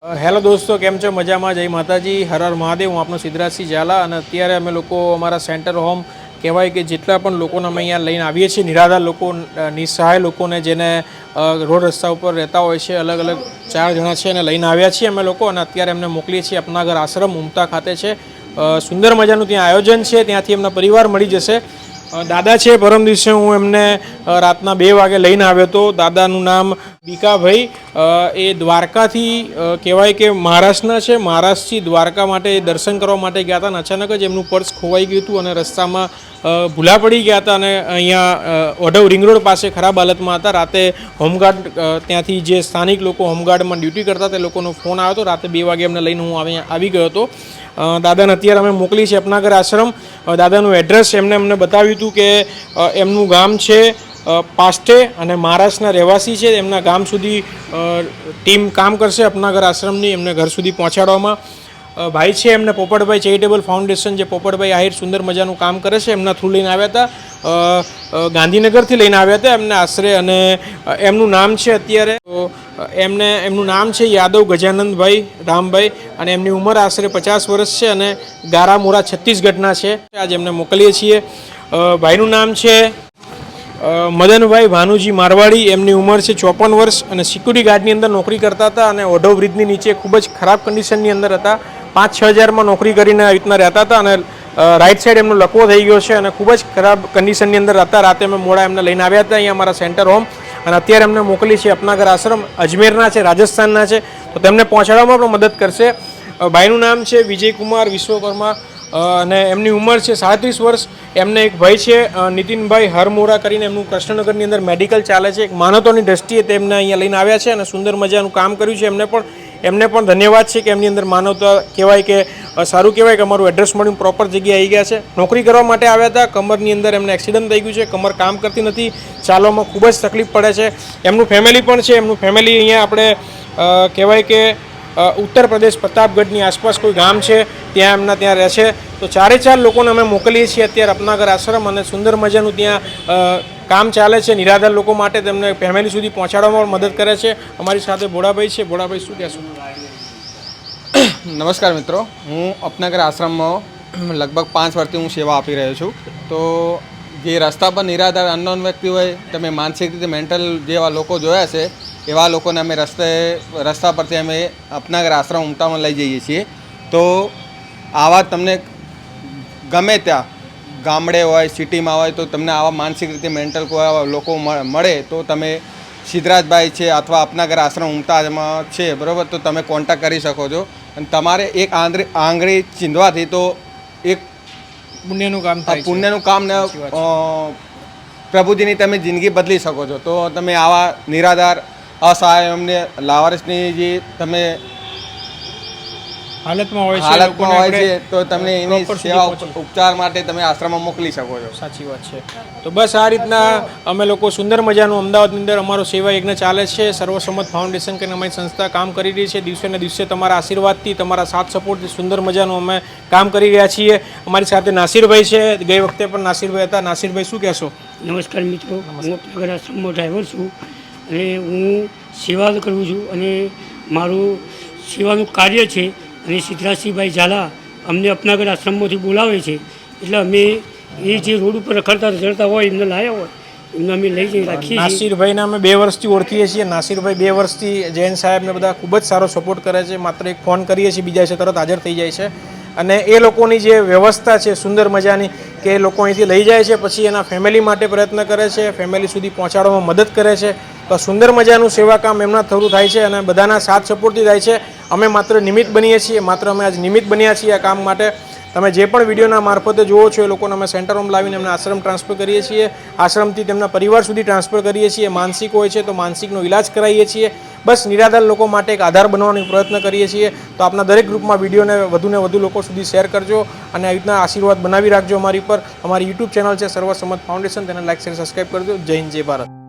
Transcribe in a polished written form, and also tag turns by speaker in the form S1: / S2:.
S1: Hello દોસ્તો, કેમ છો? મજામાં? જય માતાજી, હર હર મહાદેવ. હું આપણો સિદ્ધરાજસિંહ ઝાલા અને અત્યારે અમે લોકો અમારા સેન્ટર હોમ કહેવાય કે જેટલા પણ લોકોને અમે અહીંયા લઈને આવીએ છીએ, નિરાધાર લોકો, નિસહાય લોકોને જેને રોડ રસ્તા ઉપર રહેતા હોય છે, અલગ અલગ 4 જણા છે અને લઈને આવ્યા છીએ અમે લોકો અને અત્યારે એમને મોકલીએ છીએ અપનાગર આશ્રમ ઉમતા ખાતે છે. સુંદર મજાનું ત્યાં આયોજન છે, ત્યાંથી એમના પરિવાર મળી જશે. દાદા છે, પરમ દિવસે હું એમને રાતના 2 વાગે લઈને આવ્યો હતો. દાદાનું નામ બીકાભાઈ, એ દ્વારકાથી કહેવાય કે મહારાષ્ટ્રના છે. મહારાષ્ટ્રથી દ્વારકા માટે દર્શન કરવા માટે ગયા હતા અને અચાનક જ એમનું પર્સ ખોવાઈ ગયું હતું અને રસ્તામાં ભૂલા પડી ગયા હતા અને અહીંયા ઓઢવ રિંગ રોડ પાસે ખરાબ હાલતમાં હતા. રાતે હોમગાર્ડ ત્યાંથી જે સ્થાનિક લોકો હોમગાર્ડમાં ડ્યુટી કરતા તે લોકોનો ફોન આવ્યો હતો. રાતે 2 વાગે એમને લઈને હું આવી ગયો હતો. દાદાને અત્યારે અમે મોકલી છે અપનાગર આશ્રમ. દાદાનું એડ્રેસ અમને બતાવ્યું હતું કે એમનું ગામ છે પાસ્ટે અને મહારાષ્ટ્રના રહેવાસી છે. એમના ગામ સુધી ટીમ કામ કરશે અપનાગર આશ્રમની, એમને ઘર સુધી પહોંચાડવામાં. ભાઈ છે એમને પોપટભાઈ ચેરિટેબલ ફાઉન્ડેશન, જે પોપટભાઈ આહિર સુંદર મજાનું કામ કરે છે, એમના થ્રુ લઈને આવ્યા હતા. ગાંધીનગરથી લઈને આવ્યા હતા એમને આશરે. અને એમનું નામ છે અત્યારે એમનું નામ છે યાદવ ગજાનંદભાઈ રામભાઈ અને એમની ઉંમર આશરે 50 વર્ષ છે અને ગારામોરા છત્તીસગઢના છે. આજે એમને મોકલીએ છીએ. ભાઈનું નામ છે મદનભાઈ ભાનુજી મારવાડી, એમની ઉંમર છે 54 વર્ષ અને સિક્યુરિટી ગાર્ડની અંદર નોકરી કરતા હતા અને ઓઢવ બ્રિજની નીચે ખૂબ જ ખરાબ કન્ડિશનની અંદર હતા. 5-6 હજારમાં નોકરી કરીને આવી રીતના રહેતા હતા અને રાઈટ સાઈડ એમનો લકવો થઈ ગયો છે અને ખૂબ જ ખરાબ કન્ડિશનની અંદર હતા. રાતે અમે મોડા એમને લઈને આવ્યા હતા અહીંયા અમારા સેન્ટર હોમ અને અત્યારે એમને મોકલી છે અપનાગર આશ્રમ. અજમેરના છે, રાજસ્થાનના છે, તો તેમને પહોંચાડવામાં પણ મદદ કરશે. ભાઈનું નામ છે વિજયકુમાર વિશ્વકર્મા અને એમની ઉંમર છે 37 વર્ષ. એમને એક ભાઈ છે નીતિનભાઈ હરમોરા કરીને, એમનું કૃષ્ણનગરની અંદર મેડિકલ ચાલે છે. એક માનવતાની દ્રષ્ટિએ તેમને અહીંયા લઈને આવ્યા છે અને સુંદર મજાનું કામ કર્યું છે. એમને પણ ધન્યવાદ છે કે એમની અંદર માનવતા કહેવાય કે સારું કહેવાય કે અમારું એડ્રેસ મળ્યું, પ્રોપર જગ્યાએ આવી ગયા છે. નોકરી કરવા માટે આવ્યા હતા. કમરની અંદર એમને એક્સિડન્ટ થઈ ગયું છે, કમર કામ કરતી નથી, ચાલવામાં ખૂબ જ તકલીફ પડે છે. એમનું ફેમિલી પણ છે. એમનું ફેમિલી અહીંયા આપણે કહેવાય કે ઉત્તર પ્રદેશ પ્રતાપગઢની આસપાસ કોઈ ગામ છે ત્યાં રહે છે. તો 4 લોકોને અમે મોકલીએ છીએ અત્યારે અપનાગર આશ્રમ અને સુંદર મજાનું ત્યાં કામ ચાલે છે નિરાધાર લોકો માટે. તેમને ફેમિલી સુધી પહોંચાડવામાં મદદ કરે છે. અમારી સાથે ભોળાભાઈ છે. ભોળાભાઈ, શું કહેશો?
S2: નમસ્કાર મિત્રો, હું અપનાગર આશ્રમમાં લગભગ 5 વર્ષથી હું સેવા આપી રહ્યો છું. તો જે રસ્તા પર નિરાધાર અનનોન વ્યક્તિ હોય, તમે માનસિક રીતે મેન્ટલ જેવા લોકો જોયા છે, એવા લોકોને અમે રસ્તા પરથી અમે અપનાગર આશ્રમ ઉમતામાં લઈ જઈએ છીએ. તો આવા તમને ગમે ત્યાં ગામડે હોય, સિટીમાં હોય, તો તમને આવા માનસિક રીતે મેન્ટલ લોકો મળે તો તમે સિદ્ધરાજભાઈ છે અથવા અપનાગર આશ્રમ ઉમતામાં છે, બરાબર, તો તમે કોન્ટેક્ટ કરી શકો છો. અને તમારે એક આંગળી ચીંધવાથી તો એક પુણ્યનું કામ ને પ્રભુજીની તમે જિંદગી બદલી શકો છો. તો તમે આવા નિરાધાર અસહાય અમને લાવારિસની જે તમે
S1: હાલતમાં હોય છે
S2: તો તમને એની સેવા ઉપચાર માટે તમે આશ્રમમાં મોકલી શકો છો.
S1: સાચી વાત છે. તો બસ આ રીતના અમે લોકો સુંદર મજાનું અમદાવાદની અંદર અમારો સેવા યજ્ઞ ચાલે છે. સર્વસંમત ફાઉન્ડેશન કરીને અમારી સંસ્થા કામ કરી રહી છે. દિવસે ને દિવસે તમારા આશીર્વાદથી, તમારા સાથ સપોર્ટથી સુંદર મજાનું અમે કામ કરી રહ્યા છીએ. અમારી સાથે નાસિરભાઈ છે. ગઈ વખતે પણ નાસિરભાઈ હતા. નાસિરભાઈ, શું કહેશો?
S3: નમસ્કાર મિત્રો, હું અપનાગર આશ્રમનો ડ્રાઈવર છું અને હું સેવા કરું છું અને મારું સેવાનું કાર્ય છે. અને સિદ્ધરાજસિંહભાઈ ઝાલા અમને અપનાગર આશ્રમમાંથી બોલાવે છે એટલે અમે એ જે રોડ ઉપર રખડતા ચડતા હોય, એમને લાવ્યા હોય, એમને અમે લઈ જઈ રાખીએ.
S1: નાસિરભાઈને અમે 2 વર્ષથી ઓળખીએ છીએ. નાસિરભાઈ 2 વર્ષથી જૈન સાહેબને બધા ખૂબ જ સારો સપોર્ટ કરે છે. માત્ર એક ફોન કરીએ છીએ, બીજા છે તરત હાજર થઈ જાય છે. અને એ લોકોની જે વ્યવસ્થા છે સુંદર મજાની, કે એ લોકો અહીંથી લઈ જાય છે, પછી એના ફેમિલી માટે પ્રયત્ન કરે છે, ફેમિલી સુધી પહોંચાડવામાં મદદ કરે છે. તો સુંદર મજાનું સેવા કામ એમના થ્રુ થાય છે અને બધાના સાથ સપોર્ટથી થાય છે. અમે માત્ર નિમિત્ત બનીએ છીએ. અમે આજ નિમિત્ત બન્યા છીએ આ કામ માટે. તમે જે પણ વિડીયોના મારફતે જુઓ છો એ લોકોને અમે સેન્ટર હોમ લાવીને એમને આશ્રમ ટ્રાન્સફર કરીએ છીએ. આશ્રમથી તેમના પરિવાર સુધી ટ્રાન્સફર કરીએ છીએ. માનસિક હોય છે તો માનસિકનો ઇલાજ કરાવીએ છીએ. બસ નિરાધાર લોકો માટે એક આધાર બનવાનો પ્રયત્ન કરીએ છીએ. તો આપના દરેક ગ્રુપમાં વિડીયોને વધુને વધુ લોકો સુધી શેર કરજો અને આવી રીતના આશીર્વાદ બનાવી રાખજો અમારી પર. અમારી યુટ્યુબ ચેનલ છે સર્વસંમત ફાઉન્ડેશન, તેને લાઈક, શેર, સબસ્ક્રાઈબ કરજો. જય હિન્દ, જય ભારત.